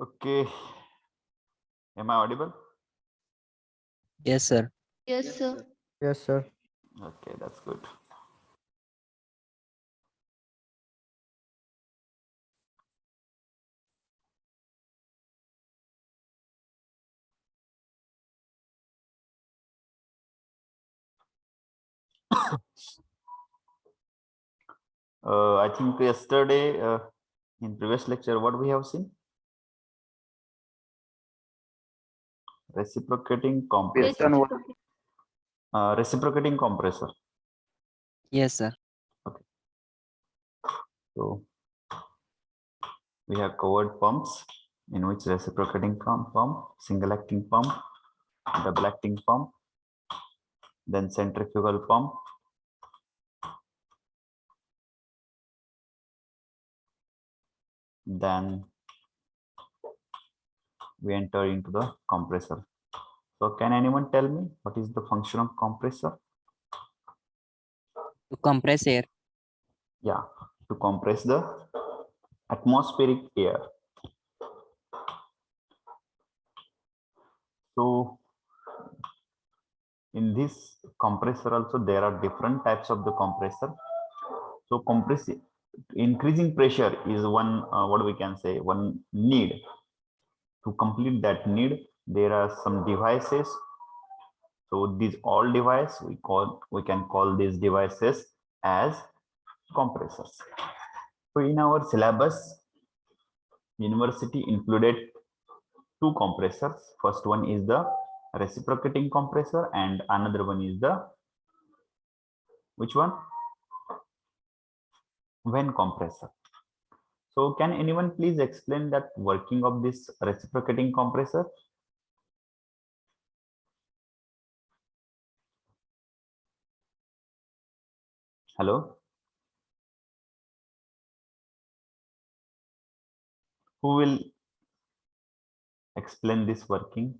Okay. Am I audible? Yes, sir. Yes, sir. Yes, sir. Okay, that's good. I think yesterday in previous lecture, what we have seen? Reciprocating compressor. Reciprocating compressor. Yes, sir. So we have covered pumps in which reciprocating pump, single acting pump, double acting pump, then centrifugal pump, then we enter into the compressor. So can anyone tell me what is the function of compressor? To compress air. Yeah, to compress the atmospheric air. So in this compressor also there are different types of the compressor. So increasing pressure is one what we can say one need. To complete that need, there are some devices. So these all we can call these devices as compressors. So in our syllabus, university included two compressors. First one is the reciprocating compressor and another one is the which one? Vane compressor. So can anyone please explain that working of this reciprocating compressor? Hello? Who will explain this working?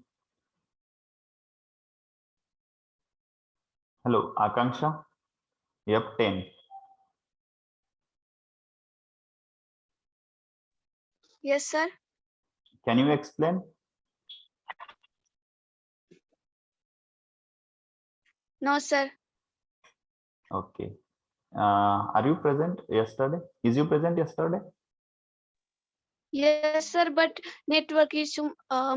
Hello, Akanksha? Yep, 10. Yes, sir. Can you explain? No, sir. Okay. Are you present yesterday? Is you present yesterday? Yes, sir. But network issue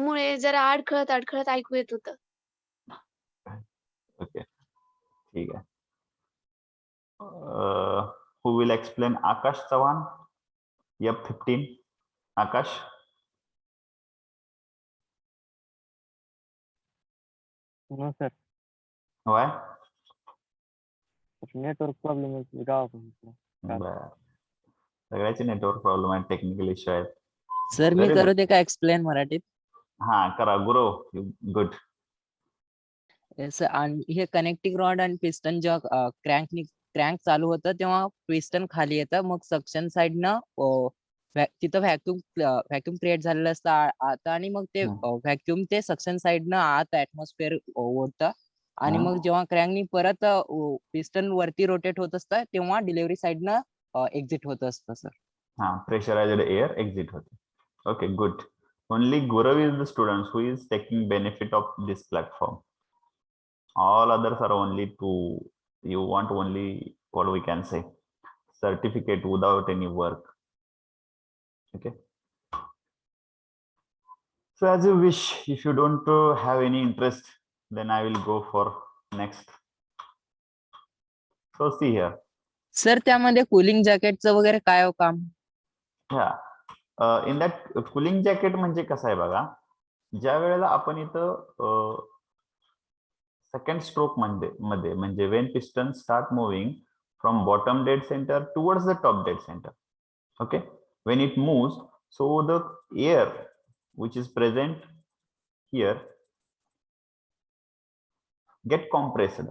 मुळे जरा अडखळत ऐकू येत होतं. Okay. ठीक आहे. Who will explain? Akash Chavan? Yep, 15. Akash? No, sir. Why? Network problem is गावाकडून. बरं. सगळ्याचे network problem आहेत, टेक्निकल इश्यू आहेत. सर मी Very करू good. दे का एक्सप्लेन मराठीत? हा करा गुरु. गुड. Yes, sir. आणि हे कनेक्टिंग रॉड आणि पिस्टन जेव्हा क्रँक चालू होतं तेव्हा पिस्टन खाली येतं, मग सक्शन साइडनं तिथं व्हॅक्युम क्रिएट झालेलं असतं आता, आणि मग ते व्हॅक्युम ते सक्शन साइडनं आत ऍटमॉस्फिअर ओढतं, आणि मग जेव्हा क्रँकनी परत पिस्टन वरती रोटेट होत असतं तेव्हा डिलिव्हरी साइडनं एक्झिट होत असतं सर. हा, प्रेशराइज्ड एअर एक्झिट होते. Okay, good. Only Gurav is the student who is taking benefit of this platform. All others are only you want only what we can say certificate without any work. Okay. So as you wish. If you don't have any interest, then I will go for next. So see here. Sir त्यामध्ये cooling जॅकेटचं वगैरे काय हो काम? In that cooling jacket म्हणजे कसं आहे बघा, ज्या वेळेला आपण इथं सेकंड स्ट्रोक मध्ये म्हणजे when piston start moving from bottom dead centre towards the top dead centre. Okay, when it moves, so the air which is present here get compressed.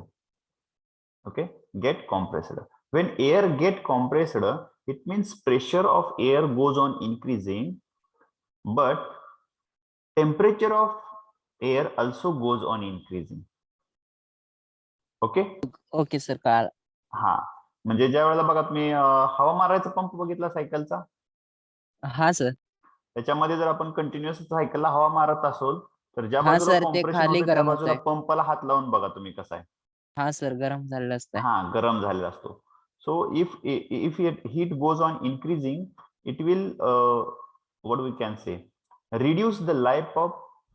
Okay, get compressed. When air get compressed, it means pressure of air goes on increasing, but temperature of air also goes on increasing. Okay. Okay sir, कळालं. हा, म्हणजे ज्या वेळेला बघा तुम्ही हवा मारायचा pump बघितला सायकलचा. हा सर. त्याच्यामध्ये जर आपण कंटिन्युअस सायकलला हवा मारत असोल तर ज्या हा बाजूला सर, ते कॉम्प्रेशन खाली होतं त्या गरम बाजूला होतंय. पंपाला हात लावून बघा तुम्ही कसा आहे. हा सर, गरम झालेलं असतंय. हा गरम झालेला असतो. So if heat goes on increasing, it will what we can say, reduce the life of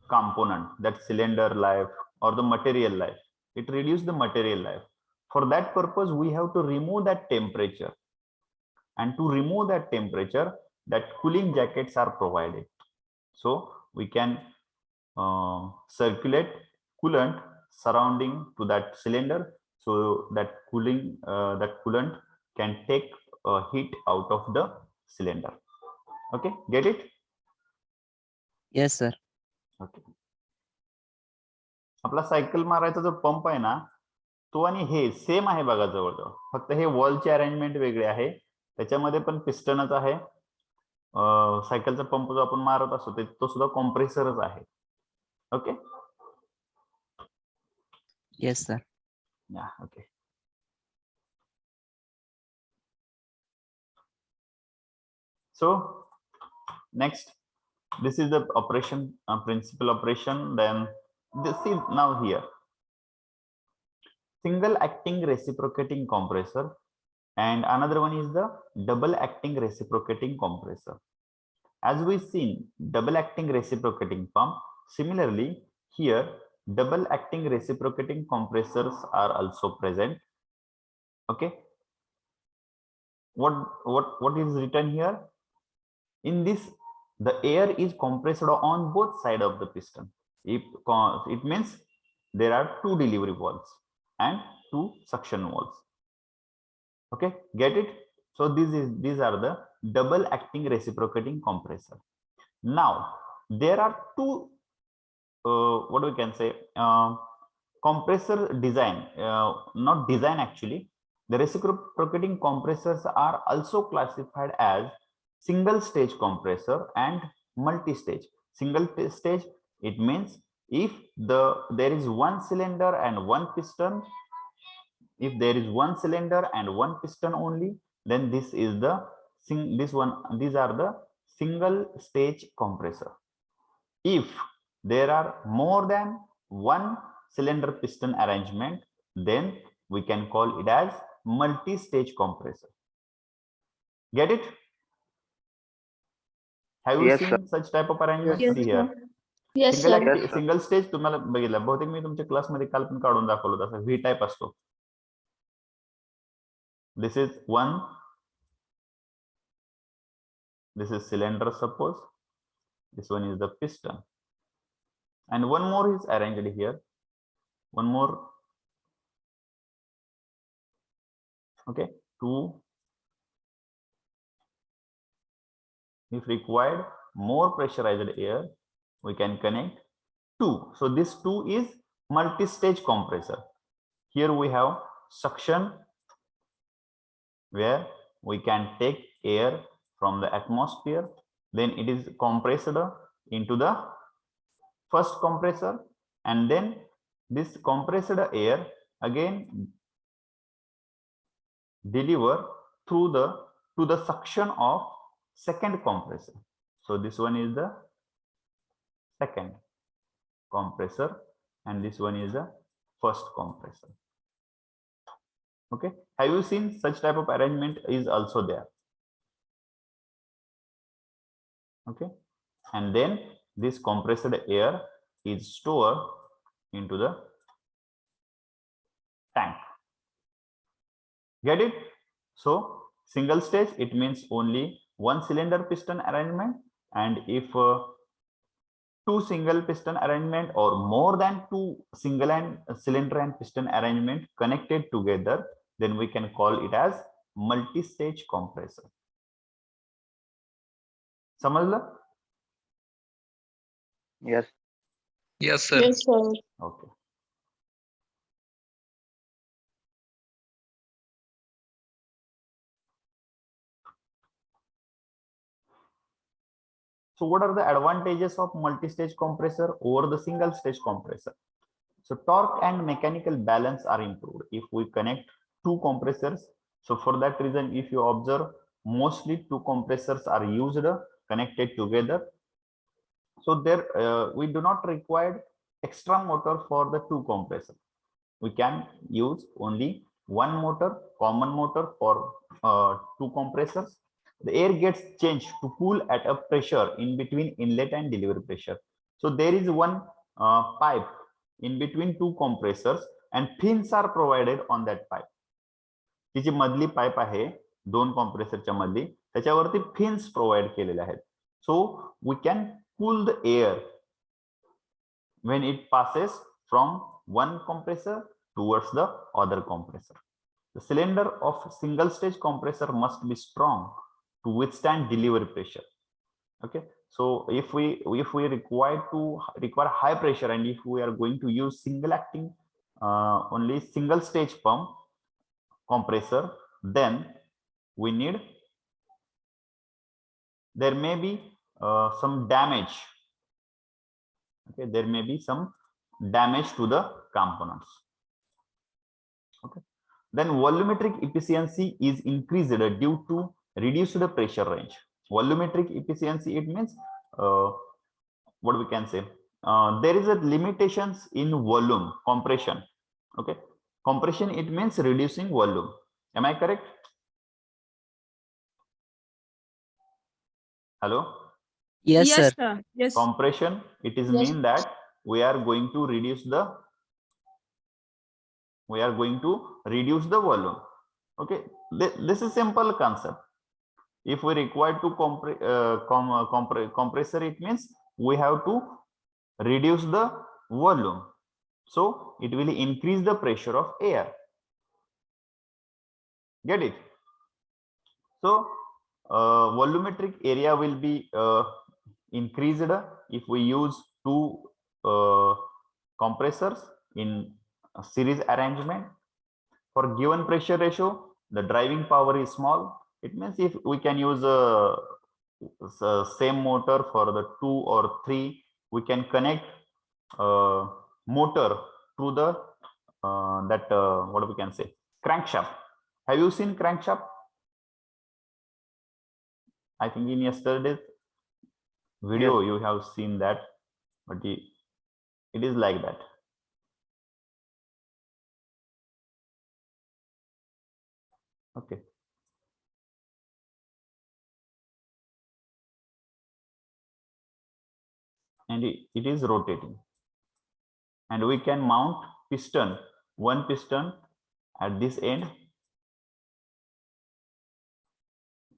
component, that cylinder life or the material life. It reduce the material life. For that purpose we have to remove that temperature, and to remove that temperature that cooling jackets are provided. So we can circulate coolant surrounding to that cylinder, so that coolant can take heat out of the cylinder. Okay, get it? Yes sir. Okay. आपला cycle मारायचा जो pump आहे ना तो आणि हे same आहे बघा जवळजवळ, फक्त हे वॉलचे अरेंजमेंट वेगळे आहे. त्याच्यामध्ये पण पिस्टनच आहे. सायकलचा पंप जो आपण मारत असतो तो सुद्धा कॉम्प्रेसरच आहे. Okay. Yes sir. Yeah, okay. So next, this is the operation, principal operation. Then this is now here single acting reciprocating compressor, and another one is the double acting reciprocating compressor. As we seen double acting reciprocating pump, similarly here double acting reciprocating compressors are also present. Okay, what is written here? In this, the air is compressed on both sides of the piston. If it means there are two delivery valves and two suction valves. Okay, get it? So these are the double acting reciprocating compressor. Now there are two what we can say, compressor design, not design actually. The reciprocating compressors are also classified as single stage compressor and multi-stage. Single stage, it means if there is one cylinder and one piston, if there is one cylinder and one piston only, then this is the these are the single stage compressor. If there are more than one cylinder piston arrangement, then we can call it as multi-stage compressor. Get it? Have you Yes, seen sir. such type of arrangement? Yes, See sir. here. Yes, Single, sir. Yes, sir. single stage तुम्हाला बघितलं बहुतेक मी तुमच्या क्लासमध्ये काल पण काढून दाखवलं होतं. व्ही टाइप असतो. This is one. This is cylinder, suppose. This one is the piston. And one more is arranged here. One more. Okay, two. If required more pressurized air, we can connect two. So this two is multi-stage compressor. Here we have suction, where we can take air from the atmosphere, then it is compressed into the first compressor, and then this compressed air again deliver through to the suction of second compressor. So this one is the second compressor and this one is the first compressor. Okay, have you seen such type of arrangement is also there? Okay, and then this compressed air is stored into the tank. Get it? So single stage, it means only one cylinder piston arrangement, and if two single piston arrangement or more than two single and cylinder and piston arrangement connected together, then we can call it as multi-stage compressor. समझला? Yes. Yes, sir. Yes, sir. Okay. So what are the advantages of multi-stage compressor over the single stage compressor? So torque and mechanical balance are improved if we connect two compressors. So for that reason, if you observe, mostly two compressors are used connected together. So there we do not require extra motor for the two compressors. We can use only one motor, common motor for two compressors. The air gets changed to cool at a pressure in between inlet and delivery pressure. So there is one pipe in between two compressors and fins are provided on that pipe. ती जी मधली pipe आहे दोन कॉम्प्रेसरच्या मधली त्याच्यावरती fins provide केलेले आहेत. So we can cool the air when it passes from one compressor towards the other compressor. The cylinder of single stage compressor must be strong to withstand delivery pressure. Okay, so if we require high pressure and if we are going to use single acting only single stage pump compressor, then we need, there may be some damage. Okay, there may be some damage to the components. Okay, then volumetric efficiency is increased due to reduced pressure range. Volumetric efficiency, it means what we can say, there is a limitations in volume compression. Okay, compression, it means reducing volume. Am I correct? Hello? Yes, Yes, sir. sir. Yes. Compression, it is Yes. mean that we are going to reduce the volume. Okay, this is simple concept. If we require to compressor, it means we have to reduce the volume, so it will increase the pressure of air. Get it? So volumetric area will be increased if we use two compressors in a series arrangement. For given pressure ratio, the driving power is small. It means if we can use a same motor for the 2 or 3, we can connect motor to the what we can say, crankshaft. Have you seen crankshaft? I think in yesterday's video you have seen that, but it is like that. Okay. And it is rotating. And we can mount piston, one piston at this end.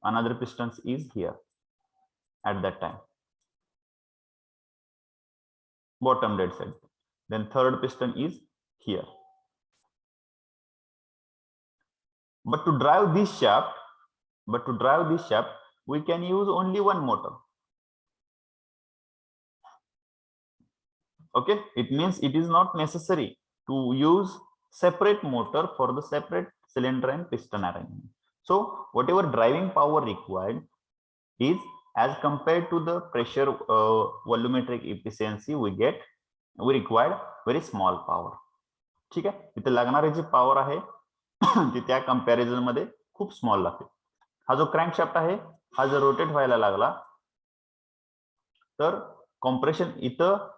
Another piston is here at that time. Bottom dead side. Then third piston is here. But to drive this shaft, we can use only one motor. Okay, it means it is not necessary to use separate motor for the separate cylinder and piston arrangement. So whatever driving power required is as compared to the pressure volumetric efficiency we required very small power. ठीक आहे, इथे लागणारी जी power आहे ती त्या comparison मध्ये खूप small लागते. हा जो क्रँकशाफ्ट आहे हा जर रोटेट व्हायला लागला तर कॉम्प्रेशन इथं,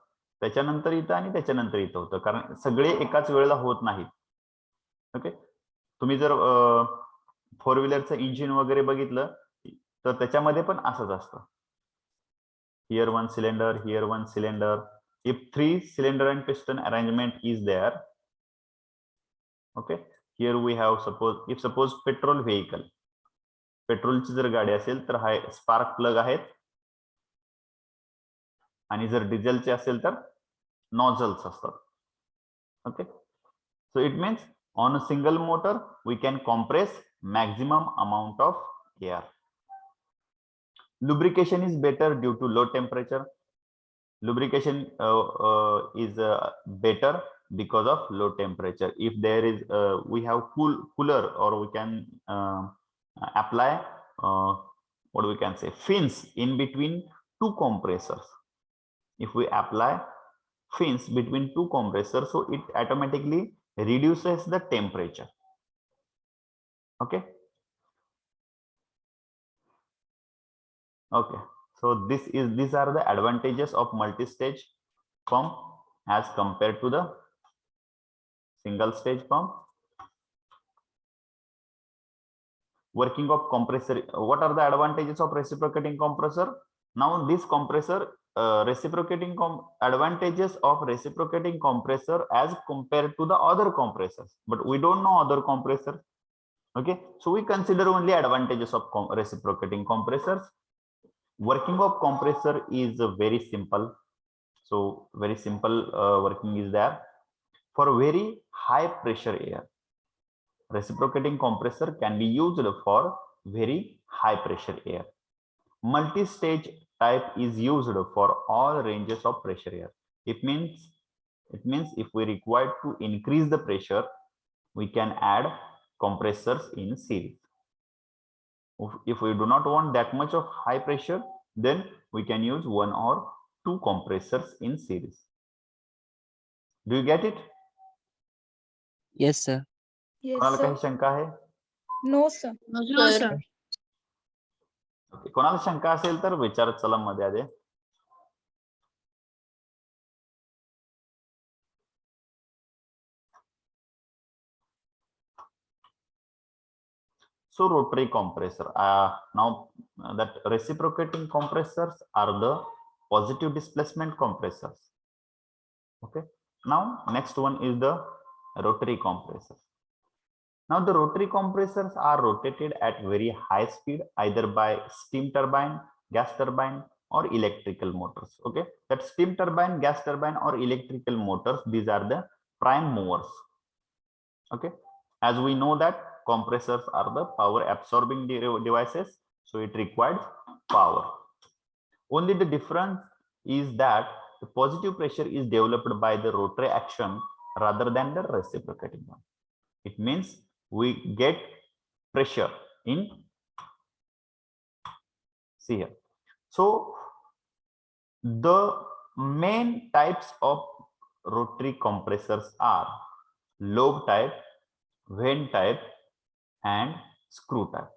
त्याच्यानंतर इथं आणि त्याच्यानंतर इथं होतं, कारण सगळे एकाच वेळेला होत नाहीत. ओके, तुम्ही जर 4 व्हीलरचं इंजिन वगैरे बघितलं तर त्याच्यामध्ये पण असंच असतं. Here one cylinder, here one cylinder. If 3 cylinder and piston arrangement is there, okay, here we have suppose petrol vehicle, पेट्रोलची जर गाडी असेल तर हा स्पार्क प्लग आहेत, आणि जर डिझेलचे असेल तर नॉझल्स असतात. Okay, so it means on a single motor we can compress maximum amount of air. Lubrication is better due to low temperature. Lubrication is better because of low temperature. If there is we have cooler, or we can apply what we can say, fins in between two compressors. If we apply fins between two compressors, so it automatically reduces the temperature. Okay. Okay, So these are the advantages of multi-stage pump as compared to the single stage pump. Working of compressor. What are the advantages of reciprocating compressor? Now this compressor advantages of reciprocating compressor as compared to the other compressors, but we don't know other compressors. Okay, so we consider only advantages of reciprocating compressors. Working of compressor is very simple. So very simple working is there. For very high pressure air, reciprocating compressor can be used for very high pressure air. Multi-stage type is used for all ranges of pressure air. It means if we require to increase the pressure, we can add compressors in series. If we do not want that much of high pressure, then we can use one or two compressors in series. Do you get it? Yes, sir. Yes, कोणाला काही sir. शंका आहे? No, sir. No, sir. Okay. कोणाला शंका असेल तर विचारत चला मध्ये आधी. So rotary compressor. Now that reciprocating compressors are the positive displacement compressors. Okay. Now next one is the rotary compressor. Now the rotary compressors are rotated at very high speed, either by steam turbine, gas turbine, or electrical motors. Okay, that steam turbine, gas turbine, or electrical motors, these are the prime movers. Okay, as we know that compressors are the power absorbing devices, so it requires power. Only the difference is that the positive pressure is developed by the rotary action rather than the reciprocating one. It means we get pressure in, see here. So the main types of rotary compressors are lobe type, vane type, and screw type.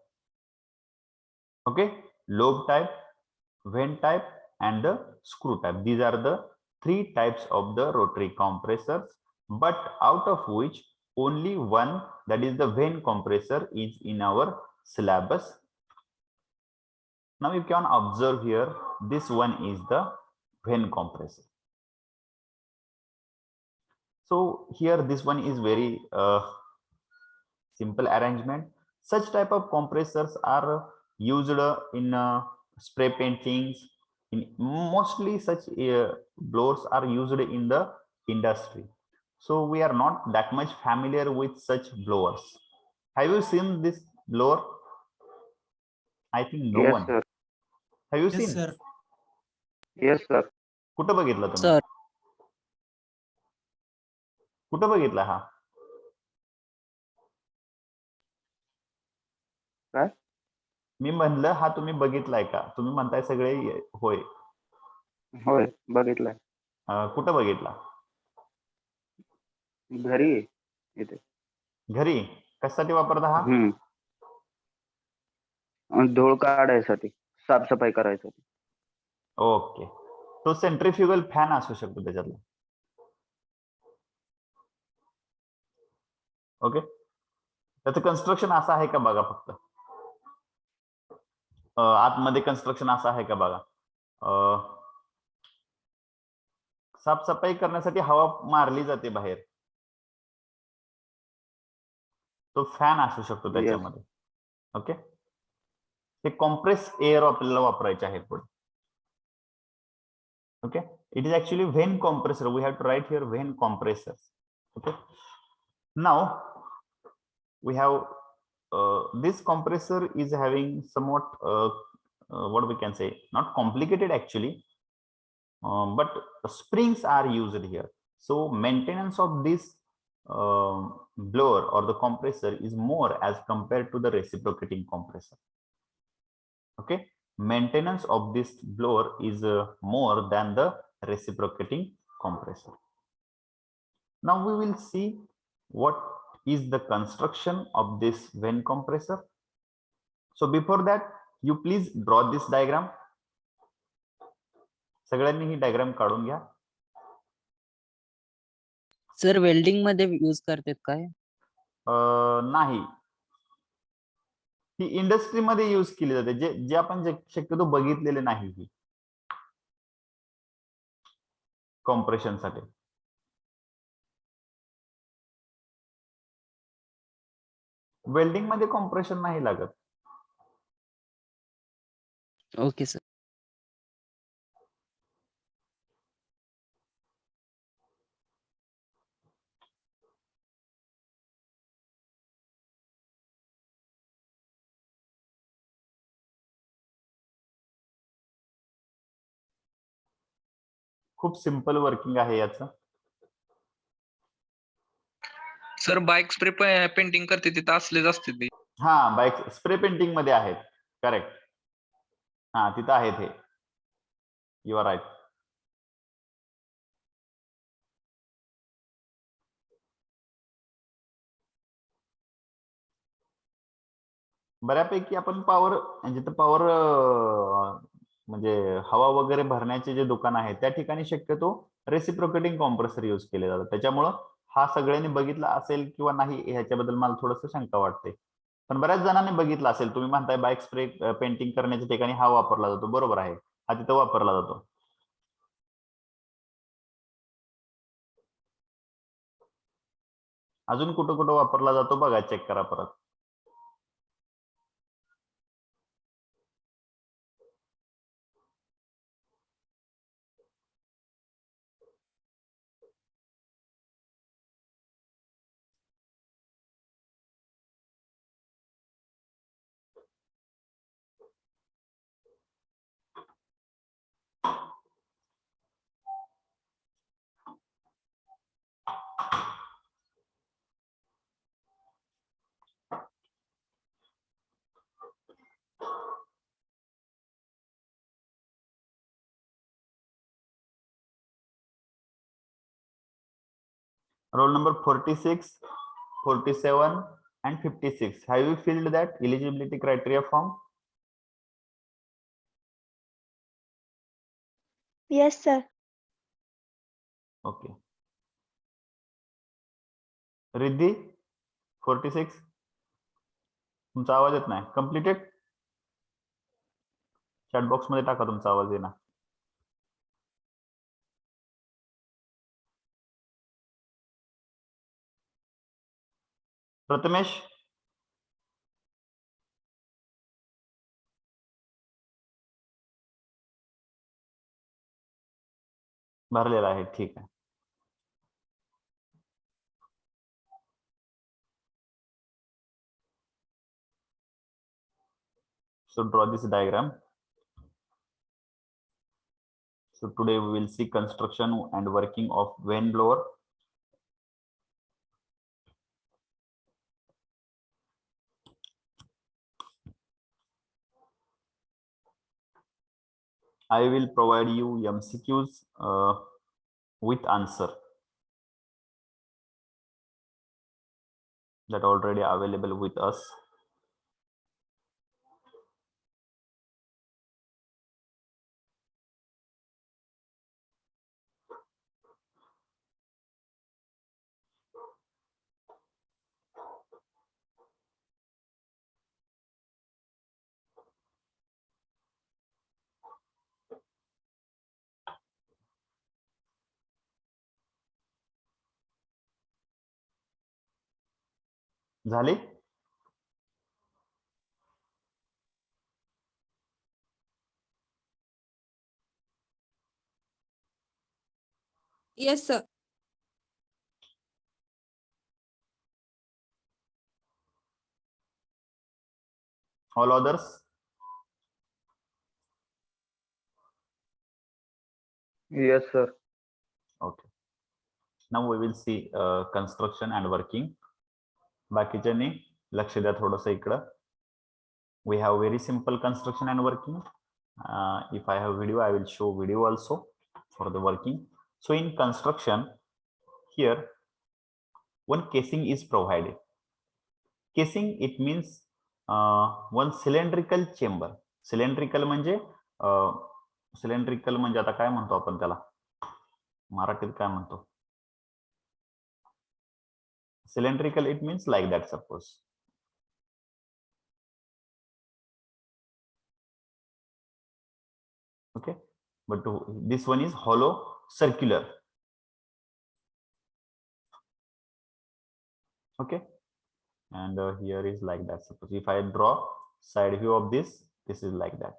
Okay, lobe type, vane type, and the screw type. These are the three types of the rotary compressors, but out of which only one, that is the vane compressor, is in our syllabus. Now you can observe here, this one is the vane compressor. So here this one is very simple arrangement. Such type of compressors are used in spray paintings. In mostly such blowers are used in the industry. So we are not that much familiar with such blowers. Have you seen this blower? I think no Yes, one. sir. Have you Yes, seen? sir. Yes, sir. कुठं बघितला तुम्ही? Sir. कुठं बघितला हा? काय? मी म्हणलं हा तुम्ही बघितलाय का? तुम्ही म्हणताय सगळे होय. होय, बघितलाय. कुठं बघितला? घरी आहे इथे. घरी कशासाठी वापरता हा? धूळ काढायसाठी, साफसफाई करायसाठी. ओके, तो सेंट्रीफ्युगल फॅन असू शकतो त्याच्यातला. ओके, त्याचं कन्स्ट्रक्शन असं आहे का बघा फक्त. आतमध्ये कन्स्ट्रक्शन असं आहे का बघा. साफसफाई करण्यासाठी हवा मारली जाते बाहेर, तो फॅन असू शकतो त्याच्यामध्ये. ओके, हे कॉम्प्रेस एअर आपल्याला वापरायचे आहे पुढे. Okay, it is actually vane compressor. We have to write here vane compressors. Okay, now we have this compressor is having somewhat what we can say, not complicated actually, but springs are used here. So maintenance of this blower or the compressor is more as compared to the reciprocating compressor. Okay, maintenance of this blower is more than the reciprocating compressor. Now we will see what is the construction of this vane compressor. So before that, you please draw this diagram. सगळ्यांनी ही diagram काढून घ्या. Sir welding मध्ये use करतात काय? नाही, ही इंडस्ट्रीमध्ये use केली जाते, जे जे आपण शक्यतो बघितलेले नाही ही कॉम्प्रेशन साठी. वेल्डिंग मध्ये कॉम्प्रेशन नाही लागत. Okay sir. खूप सिंपल वर्किंग आहे याचं. सर बाईक स्प्रे पेंटिंग करते तिथं असलेच असते ते. हा, बाईक स्प्रे पेंटिंग मध्ये आहेत. करेक्ट. हा, तिथं आहेत हे. You are right. बऱ्यापैकी आपण पॉवर, जिथं पॉवर म्हणजे हवा वगैरे भरण्याचे जे दुकान आहे त्या ठिकाणी शक्यतो रेसिप्रोकेटिंग कॉम्प्रेसर यूज केले जातात. त्याच्यामुळं हा सगळ्यांनी बघितला असेल किंवा नाही ह्याच्याबद्दल मला थोडंसं शंका वाटते, पण बऱ्याच जणांनी बघितला असेल. तुम्ही म्हणताय बाईक स्प्रे पेंटिंग करण्याच्या ठिकाणी हा वापरला जातो, बरोबर आहे, हा तिथं वापरला जातो. अजून कुठं कुठं वापरला जातो बघा, चेक करा परत. Roll number 46, 47 and 56. Have you filled that eligibility criteria form? Yes, sir. Okay. Riddhi 46, तुमचा आवाज येत नाही. कम्प्लिटेड? चॅट बॉक्स मध्ये टाका तुमचा आवाज येणार. प्रथमेश, भरलेला आहे, ठीक आहे. So draw this diagram. So today we will see construction and working of vane blower. I will provide you MCQs with answer that already available with us. झाले? Yes, sir. All others? Yes, sir. Okay. Now we will see construction and working. बाकीच्यांनी लक्ष द्या थोडंसं इकडं. We have very simple construction and working. If I have video, I will show video also for the working. So in construction, here one casing is provided. Casing, it means one cylindrical chamber. Cylindrical म्हणजे cylindrical म्हणजे आता काय म्हणतो आपण त्याला मराठीत काय म्हणतो cylindrical it means like that suppose okay but this one is hollow circular okay and here is like that suppose if I draw side view of this is like that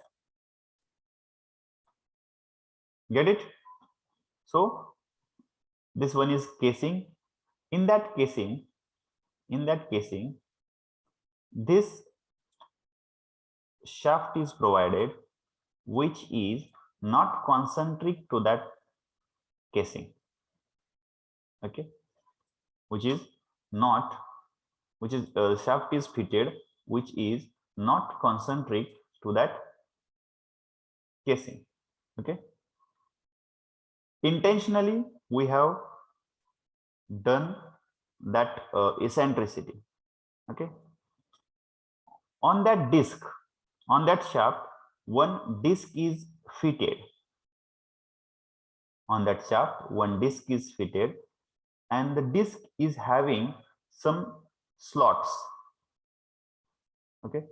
get it so this one is casing in that casing this shaft is provided which is not concentric to that casing okay which is shaft is fitted which is not concentric to that casing okay intentionally we have done that eccentricity okay on that disc on that shaft one disc is fitted on that shaft one disc is fitted and the disc is having some slots okay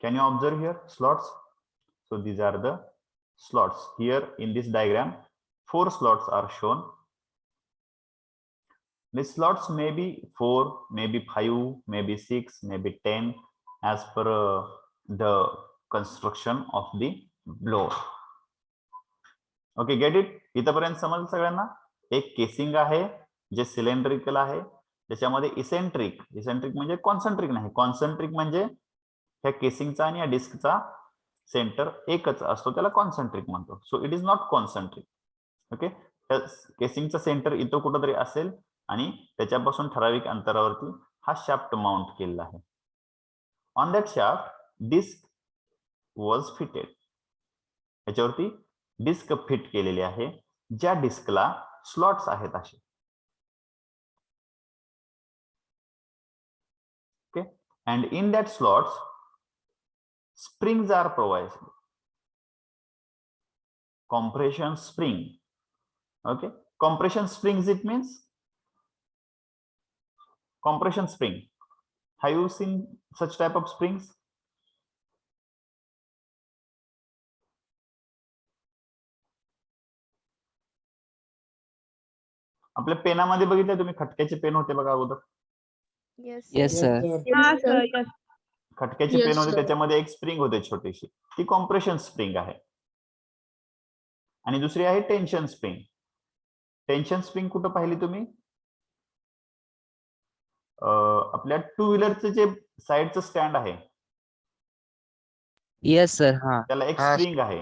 can you observe here slots so these are the slots here in this diagram 4 slots are shown the slots may be 4 maybe 5 maybe 6 maybe 10 as per the construction of the blower okay get it इथपर्यंत समजलं सगळ्यांना एक casing आहे जे cylindrical आहे त्याच्यामध्ये eccentric म्हणजे concentric नाही concentric म्हणजे ह्या केसिंगचा आणि या डिस्कचा सेंटर एकच असतो त्याला कॉन्सन्ट्रिक म्हणतो so it is not concentric okay केसिंगचा सेंटर इथं कुठंतरी असेल आणि त्याच्यापासून ठराविक अंतरावरती हा शाफ्ट माउंट केलेला आहे on that shaft disc was fitted याच्यावरती डिस्क फिट केलेली आहे ज्या डिस्कला स्लॉट्स आहेत असे okay and in that slots springs are provided compression spring okay compression springs it means compression spring have you seen such type of springs आपल्या पेनामध्ये बघितलं तुम्ही खटक्याचे पेन होते बघा अगोदर येस सर खटक्याचे पेन होते त्याच्यामध्ये एक स्प्रिंग होते छोटीशी ती कॉम्प्रेशन स्प्रिंग आहे आणि दुसरी आहे टेन्शन स्प्रिंग कुठं पाहिली तुम्ही आपल्या 2 व्हीलरचे जे साइडचं स्टँड आहे येस सर हा त्याला एक स्प्रिंग आहे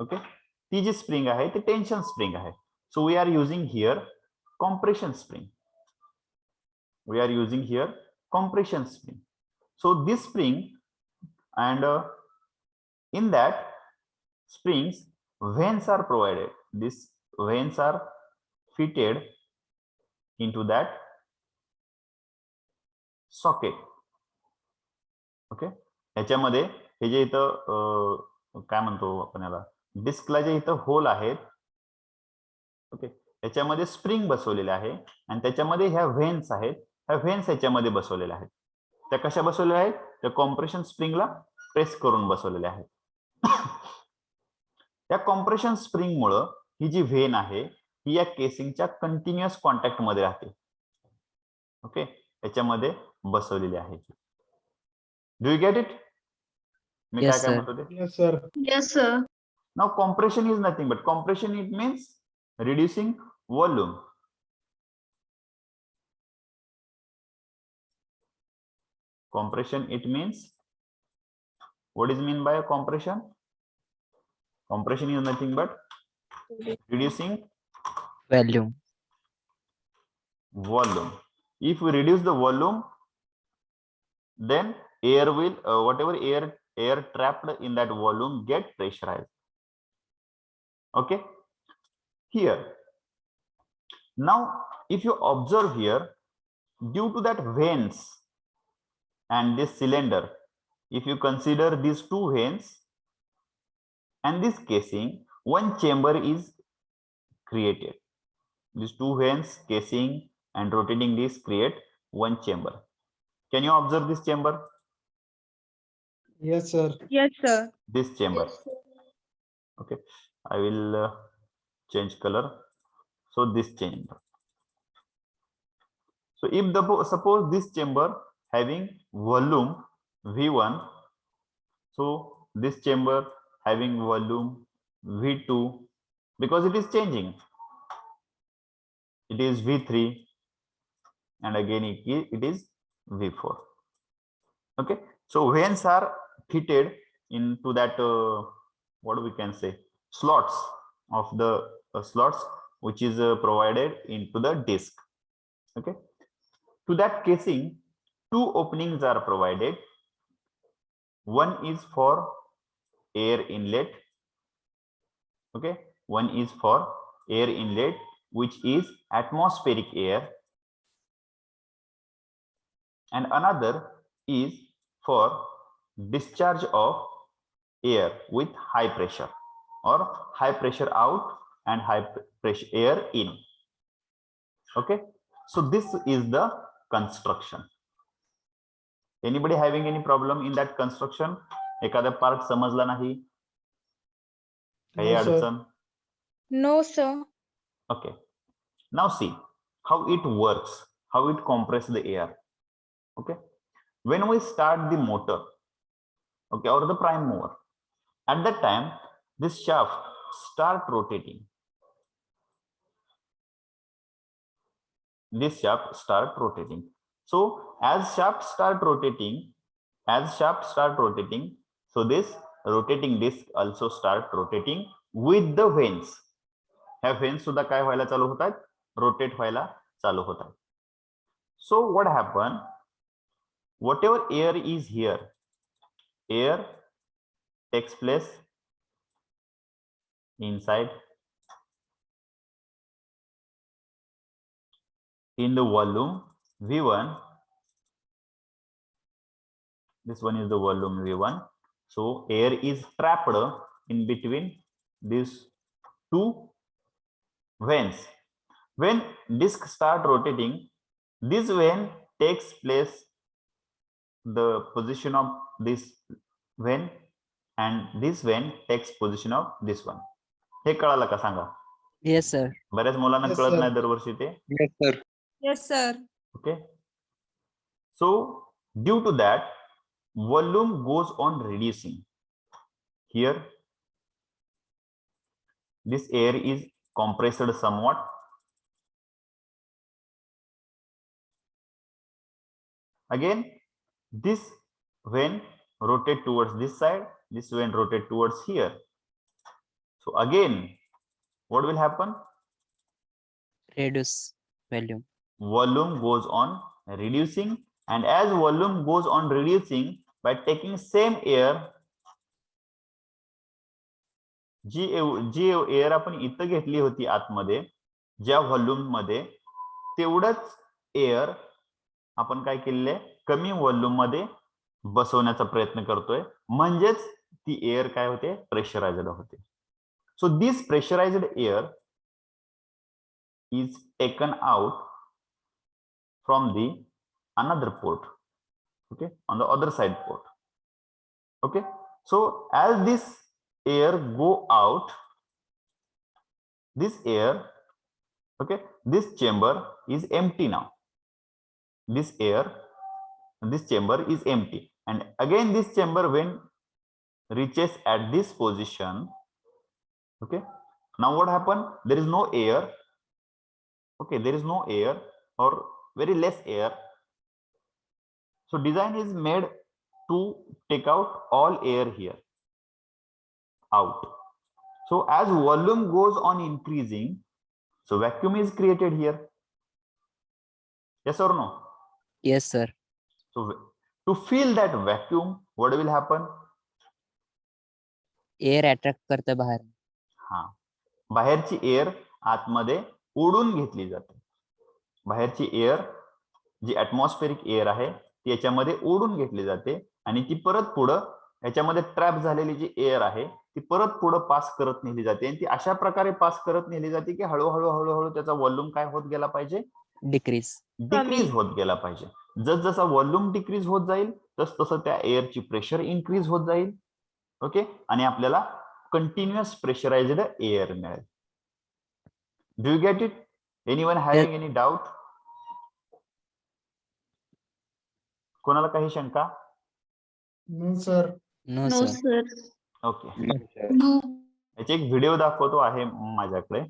ओके ती जी स्प्रिंग आहे ती टेन्शन स्प्रिंग आहे so we are using here compression spring so this spring and in that springs vanes are provided these vanes are fitted into that socket okay याच्यामध्ये हे जे इथं काय म्हणतो आपण याला डिस्कला जे इथं होल आहेत ओके याच्यामध्ये स्प्रिंग बसवलेले आहे आणि त्याच्यामध्ये ह्या व्हेन्स आहेत ह्या व्हेन्स याच्यामध्ये बसवलेल्या आहेत त्या कशा बसवलेल्या आहेत त्या कॉम्प्रेशन स्प्रिंगला प्रेस करून बसवलेल्या आहेत त्या कॉम्प्रेशन स्प्रिंग मुळे ही जी व्हेन आहे ही या केसिंगच्या कंटिन्युअस कॉन्टॅक्ट मध्ये राहते ओके याच्यामध्ये बसवलेली आहे डू यू गेट इट मी काय काय म्हणतो ते Yes, sir. Now compression is nothing but compression it means reducing volume compression it means what is mean by a compression is nothing but reducing volume if we reduce the volume then air will whatever air trapped in that volume get pressurized okay here now if you observe here due to that vanes and this cylinder if you consider these two vanes and this casing, one chamber is created. These two vanes, casing and rotating disc, create one chamber. Can you observe this chamber? Yes, sir. Yes, sir. This chamber. Okay, I will change color. So this chamber. So if suppose this chamber having volume V1, so this chamber having volume V2, because it is changing, it is V3, and again it is V4. Okay, so vanes are fitted into that what we can say, slots of the slots which is provided into the disc. Okay, to that casing, two openings are provided. One is for air inlet. Okay, one is for air inlet, which is atmospheric air, and another is for discharge of air with high pressure, or high pressure out and high pressure air in. Okay, so this is the construction. Anybody having any problem in that construction? एखादा part समजला नाही, काही No, sir. अडचण? No, sir. Okay, now see how it works, how it compresses the air. Okay, when we start the motor, okay, or the prime mover, at that time this shaft start rotating. This shaft start rotating. So as shaft start rotating, so this rotating disc also start rotating with the vanes. ह्या vanes सुद्धा काय व्हायला चालू होतात, rotate व्हायला चालू होतात. So what happen, whatever air is here, air takes place inside in the volume V1. This one is the volume V1. So air is trapped in between these two vanes. When disc start rotating, this vane takes place the position of this vane, and this vane takes position of this one. हे कळालं का सांगा? Yes, sir. बऱ्याच मुलांना Yes, कळत sir. नाही दरवर्षी ते. Yes, sir. Yes, sir. Okay, so due to that, volume goes on reducing. Here this air is compressed somewhat. Again this vane rotate towards this side, this vane rotate towards here. So again what will happen, Reduce volume. volume goes on reducing, and as volume goes on reducing, by taking same air, जी air आपण इथं घेतली होती आतमध्ये ज्या volume मध्ये, तेवढंच air आपण काय केलेले, कमी व्हॉल्यूम मध्ये बसवण्याचा प्रयत्न करतोय, म्हणजेच ती एअर काय होते, प्रेशराइज्ड होते. So this pressurised air is taken out from the another port, okay, on the other side port. Okay, so as this air go out, this air, okay, this chamber is empty now. This air, this chamber is empty, and again this chamber when reaches at this position, okay, now what happened, there is no air. Okay, there is no air or very less air. So design is made to take out all air here out. So as volume goes on increasing, so vacuum is created here. Yes or no? Yes, sir. So to fill that vacuum, what will happen? Air attract करतं बाहेर. हा, बाहेरची air आतमध्ये ओढून घेतली जाते. बाहेरची air जी atmospheric air आहे ती याच्यामध्ये ओढून घेतली जाते, आणि ती परत पुढं याच्यामध्ये ट्रॅप झालेली जी एअर आहे ती परत पुढे पास करत नेली जाते आणि ती अशा प्रकारे पास करत नेली जाते की हळूहळू हळूहळू त्याचा व्हॉल्यूम काय होत गेला पाहिजे, डिक्रीज. डिक्रीज होत गेला पाहिजे. जसा व्हॉल्यूम डिक्रीज होत जाईल तसं त्या एअरची प्रेशर इन्क्रीज होत जाईल. ओके, आणि आपल्याला कंटिन्युअस प्रेशराइज्ड एअर मिळेल. Do you get it? Anyone having any doubt? कोणाला काही शंका? No sir. No no sir. Sir. Okay, no. याचे एक व्हिडिओ दाखवतो आहे माझ्याकडे.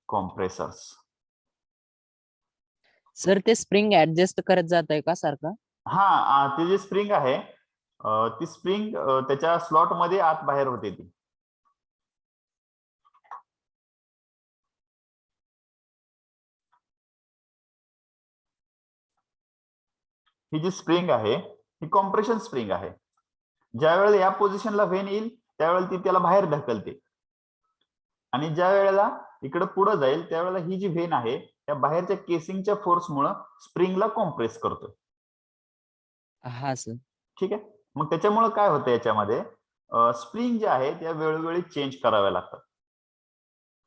कॉम्प्रेसर्स. सर ते स्प्रिंग ऍडजस्ट करत जात आहे का सारखं? हा, ती जी स्प्रिंग आहे ती स्प्रिंग त्याच्या स्लॉट मध्ये आत बाहेर होते ती. ही जी स्प्रिंग आहे ही कॉम्प्रेशन स्प्रिंग आहे. ज्या वेळेला या पोझिशनला व्हेन येईल त्यावेळेला ती त्याला बाहेर ढकलते आणि ज्या वेळेला इकडे पुढे जाईल त्यावेळेला ही जी व्हेन आहे त्या बाहेरच्या केसिंगच्या फोर्समुळे स्प्रिंगला कॉम्प्रेस करतो. हा सर. ठीक आहे, मग त्याच्यामुळे काय होतं याच्यामध्ये स्प्रिंग जे आहे त्या वेळोवेळी चेंज कराव्या लागतात.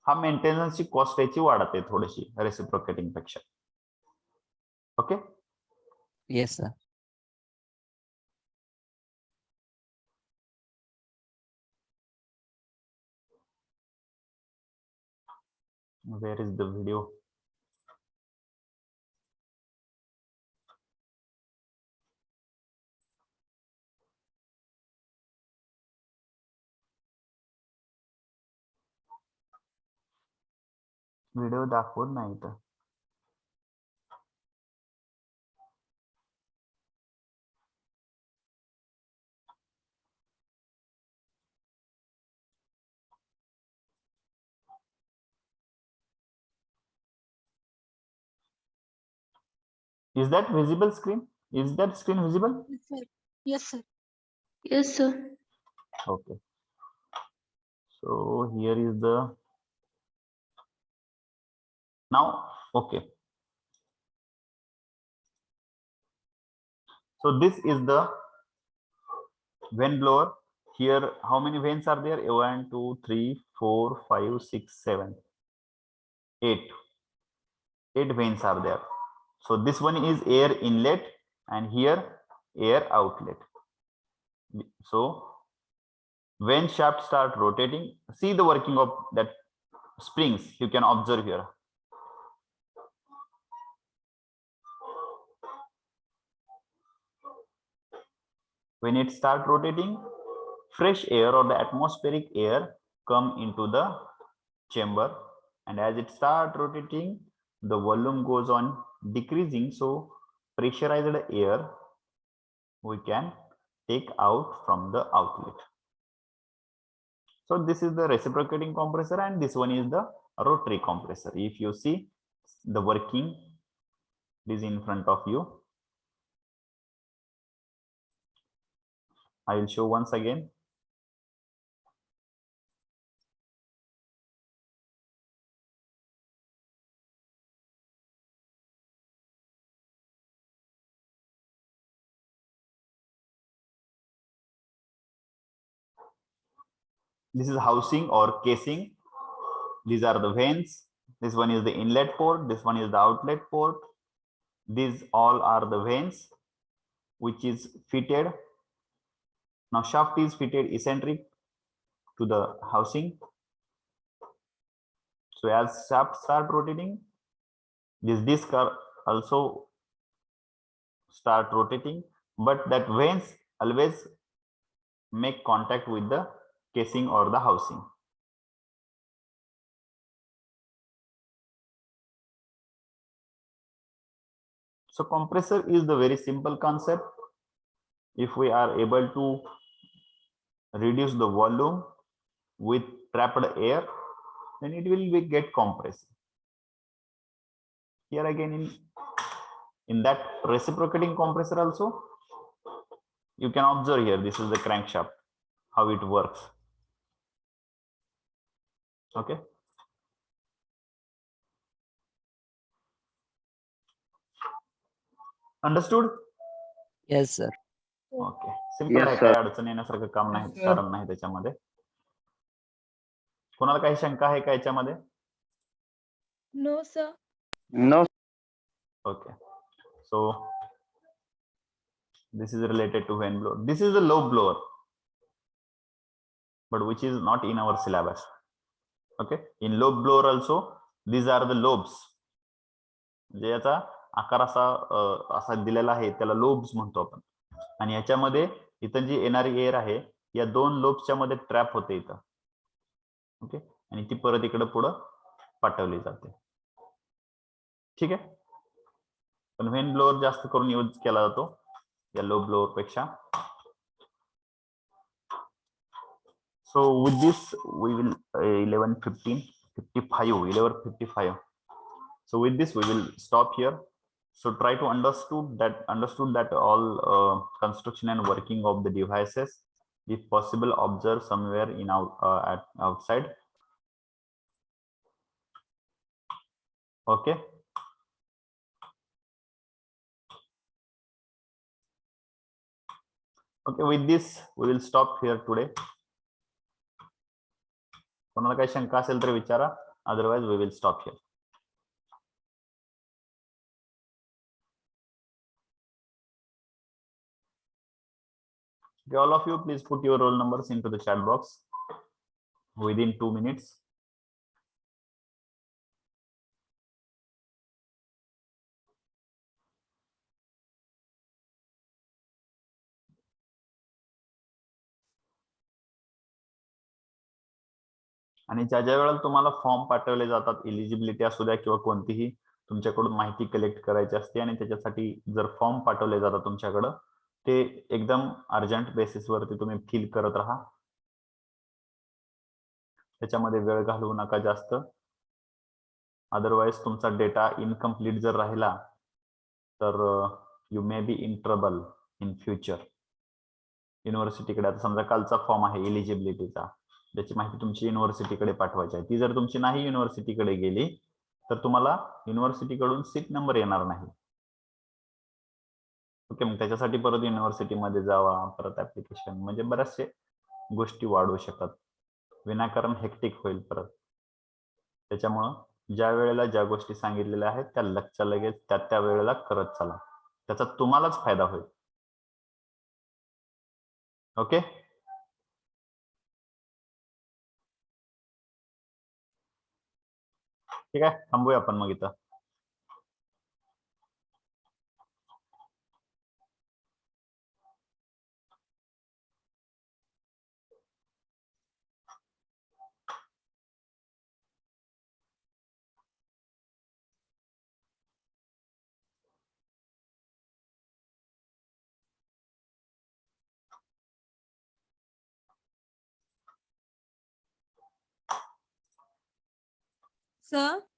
हा मेंटेनन्सची कॉस्ट याची वाढते थोडीशी रेसिप्रोकेटिंग पेक्षा. Okay, yes sir. where is the video? Video दाखवत नाही तर. Is that visible screen? Is that screen visible? Yes sir. Yes sir. Okay. So here is the now. Okay. So this is the vane blower. Here, how many vanes are there? 1, 2, 3, 4, 5, 6, 7, 8. 8 vanes are there. So this one is air inlet and here air outlet. So when shaft start rotating, see the working of that springs. You can observe here. When it start rotating, fresh air or the atmospheric air come into the chamber, and as it start rotating, the volume goes on decreasing. So pressurized air we can take out from the outlet. So this is the reciprocating compressor and this one is the rotary compressor. If you see the working is in front of you. I will show once again. This is housing or casing. These are the vanes. This one is the inlet port. This one is the outlet port. These all are the vanes which is fitted. Now shaft is fitted eccentric to the housing. So as shaft start rotating, this disc are also start rotating, but that vanes always make contact with the casing or the housing. So compressor is the very simple concept. If we are able to reduce the volume with trapped air, then it will get compressed. Here again in that reciprocating compressor also, you can observe here, this is the crankshaft, how it works. Okay. Understood? Yes sir. Okay, simple Yes, आहे, sir. काही अडचण येण्यासारखं काम नाही, Yes, sir. कारण नाही त्याच्यामध्ये. कोणाला काही शंका आहे का याच्यामध्ये? No, sir. No, Okay, so this is related to wind blower. This is a lobe blower, but which is not in our syllabus. Okay, in lobe blower also these are the lobes. म्हणजे याचा आकार असा दिलेला आहे, त्याला lobes म्हणतो आपण. आणि याच्यामध्ये इथं जी येणारी एअर आहे या दोन लोब्सच्या मध्ये ट्रॅप होते इथं. ओके, आणि ती परत इकडे पुढं पाठवली जाते. ठीक आहे, पण व्हेन ब्लोअर जास्त करून यूज केला जातो या लो ब्लोअर पेक्षा. So with this we will 11:55. So with this we will stop here. So try to understood that all construction and working of the devices, if possible, observe somewhere in at outside. Okay. Okay, with this we will stop here today. कोणाला काही शंका असेल तर विचारा, otherwise we will stop here. Okay, all of you please put your roll numbers into the chat box within 2 minutes. आणि ज्या वेळेला तुम्हाला फॉर्म पाठवले जातात, एलिजिबिलिटी असू द्या किंवा कोणतीही तुमच्याकडून माहिती कलेक्ट करायची असते आणि त्याच्यासाठी जर फॉर्म पाठवले जातात तुमच्याकडं, ते एकदम अर्जंट बेसिस वरती तुम्ही फिल करत राहा. त्याच्यामध्ये वेळ घालवू नका जास्त, अदरवाईज तुमचा डेटा इनकम्प्लीट जर राहिला तर you may be in trouble in future. युनिव्हर्सिटीकडे आता समजा कालचा फॉर्म आहे एलिजिबिलिटीचा, त्याची माहिती तुमची युनिव्हर्सिटीकडे पाठवायची आहे. ती जर तुमची नाही युनिव्हर्सिटीकडे गेली तर तुम्हाला युनिव्हर्सिटीकडून सीट नंबर येणार नाही. ओके, मग त्याच्यासाठी परत युनिव्हर्सिटीमध्ये जावा, परत ऍप्लिकेशन, म्हणजे बऱ्याचशे गोष्टी वाढवू शकतात, विनाकारण हेक्टिक होईल परत. त्याच्यामुळं ज्या वेळेला ज्या गोष्टी सांगितलेल्या आहेत त्या लगेच त्या वेळेला करत चला, त्याचा तुम्हालाच फायदा होईल. ओके, ठीक आहे, थांबूया आपण मग इथं. Sir.